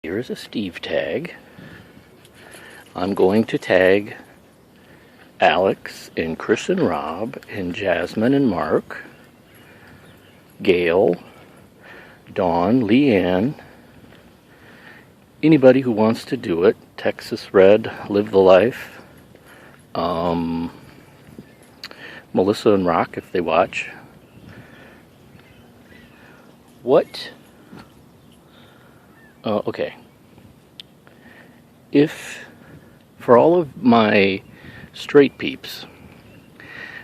Here is a Steve tag. I'm going to tag Alex and Chris and Rob and Jasmine and Mark, Gail, Dawn, Leanne, anybody who wants to do it. Texas Red, Live the Life, Melissa and Rock if they watch. What? Okay. If, for all of my straight peeps,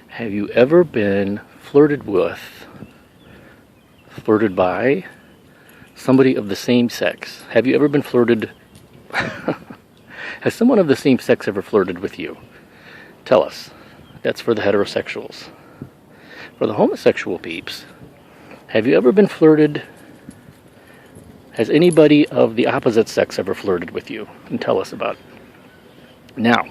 have you ever been flirted with, flirted by somebody of the same sex? Have you ever been flirted? Has someone of the same sex ever flirted with you? Tell us. That's for the heterosexuals. For the homosexual peeps, have you ever been flirted? Has anybody of the opposite sex ever flirted with you? And tell us about it. Now,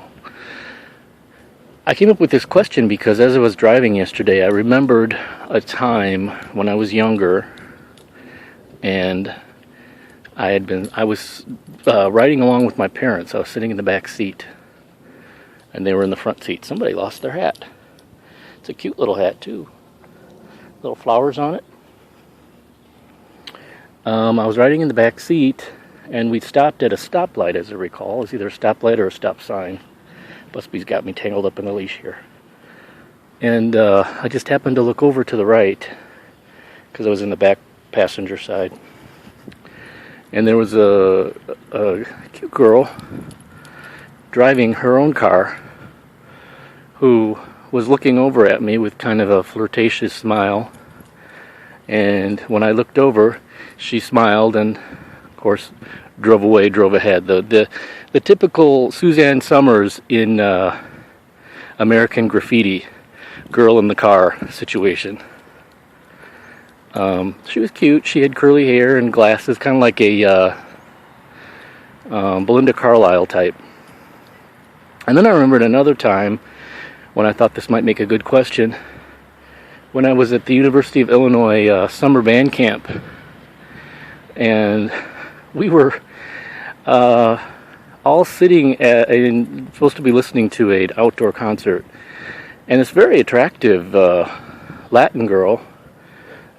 I came up with this question because as I was driving yesterday, I remembered a time when I was younger, and I was riding along with my parents. I was sitting in the back seat, and they were in the front seat. Somebody lost their hat. It's a cute little hat too. Little flowers on it. I was riding in the back seat, and we stopped at a stoplight, as I recall. It was either a stoplight or a stop sign. Busby's got me tangled up in the leash here. And I just happened to look over to the right, because I was in the back passenger side. And there was a cute girl driving her own car who was looking over at me with kind of a flirtatious smile. And when I looked over, she smiled and, of course, drove ahead. The typical Suzanne Summers in American Graffiti, girl in the car situation. She was cute. She had curly hair and glasses, kind of like a Belinda Carlisle type. And then I remembered another time when I thought this might make a good question. When I was at the University of Illinois summer band camp, and we were all sitting supposed to be listening to an outdoor concert, and this very attractive Latin girl,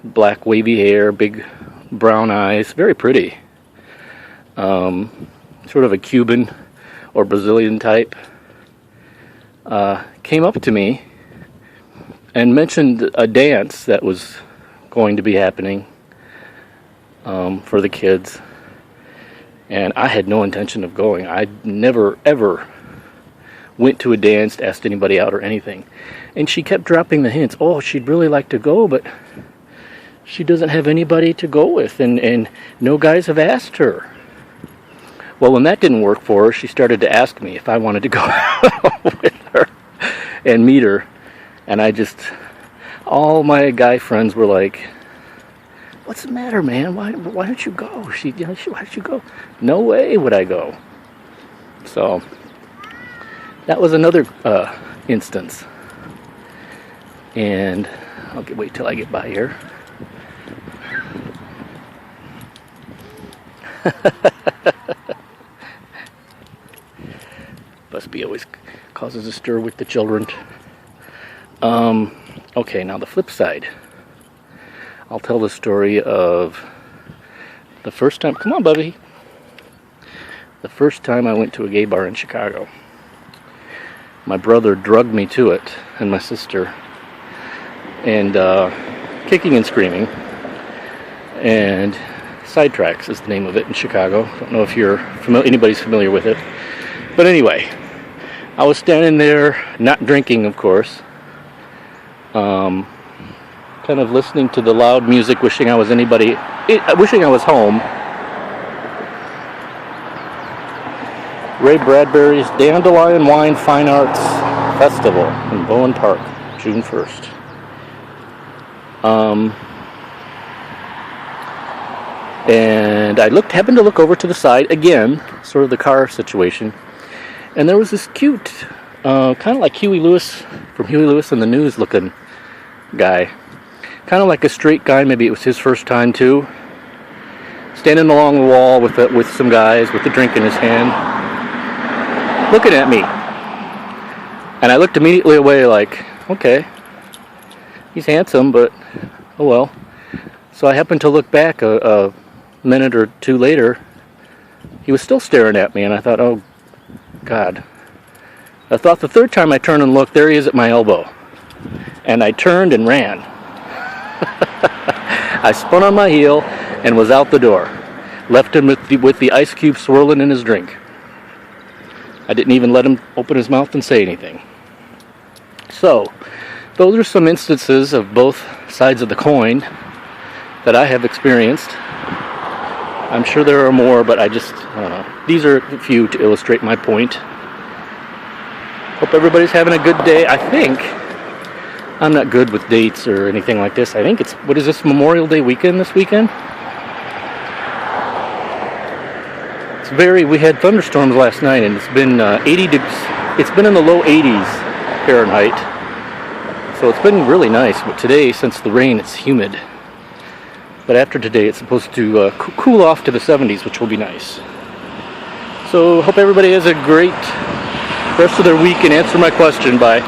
black wavy hair, big brown eyes, very pretty, sort of a Cuban or Brazilian type, came up to me and mentioned a dance that was going to be happening for the kids. And I had no intention of going. I never, ever went to a dance, asked anybody out or anything. And she kept dropping the hints. Oh, she'd really like to go, but she doesn't have anybody to go with. And no guys have asked her. Well, when that didn't work for her, she started to ask me if I wanted to go with her and meet her. And all my guy friends were like, "What's the matter, man? Why don't you go?" Why don't you go? No way would I go. So that was another instance. And I'll wait till I get by here. Busby always causes a stir with the children. Okay, now the flip side. I'll tell the story of the first time. Come on, Bubby. The first time I went to a gay bar in Chicago. My brother drugged me to it, and my sister, and kicking and screaming. And Sidetracks is the name of it in Chicago. I don't know if anybody's familiar with it. But anyway, I was standing there, not drinking, of course. Kind of listening to the loud music, wishing I was home. Ray Bradbury's Dandelion Wine Fine Arts Festival in Bowen Park, June 1st. And I happened to look over to the side again, sort of the car situation, and there was this cute, kind of like Huey Lewis from Huey Lewis and the News looking guy. Kind of like a straight guy, maybe it was his first time too. standing along the wall with some guys with a drink in his hand, looking at me. And I looked immediately away like, okay, he's handsome, but oh well. So I happened to look back a minute or two later. He was still staring at me, and I thought, oh, God. I thought the third time I turned and looked, there he is at my elbow. And I turned and ran. I spun on my heel and was out the door. Left him with the ice cube swirling in his drink. I didn't even let him open his mouth and say anything. So, those are some instances of both sides of the coin that I have experienced. I'm sure there are more, but these are a few to illustrate my point. Hope everybody's having a good day. I think I'm not good with dates or anything like this. I think it's, what is this, Memorial Day weekend this weekend? We had thunderstorms last night, and it's been 80 degrees. It's been in the low 80s Fahrenheit. So it's been really nice, but today, since the rain, it's humid. But after today, it's supposed to cool off to the 70s, which will be nice. So hope everybody has a great rest of their week, and answer my question. Bye.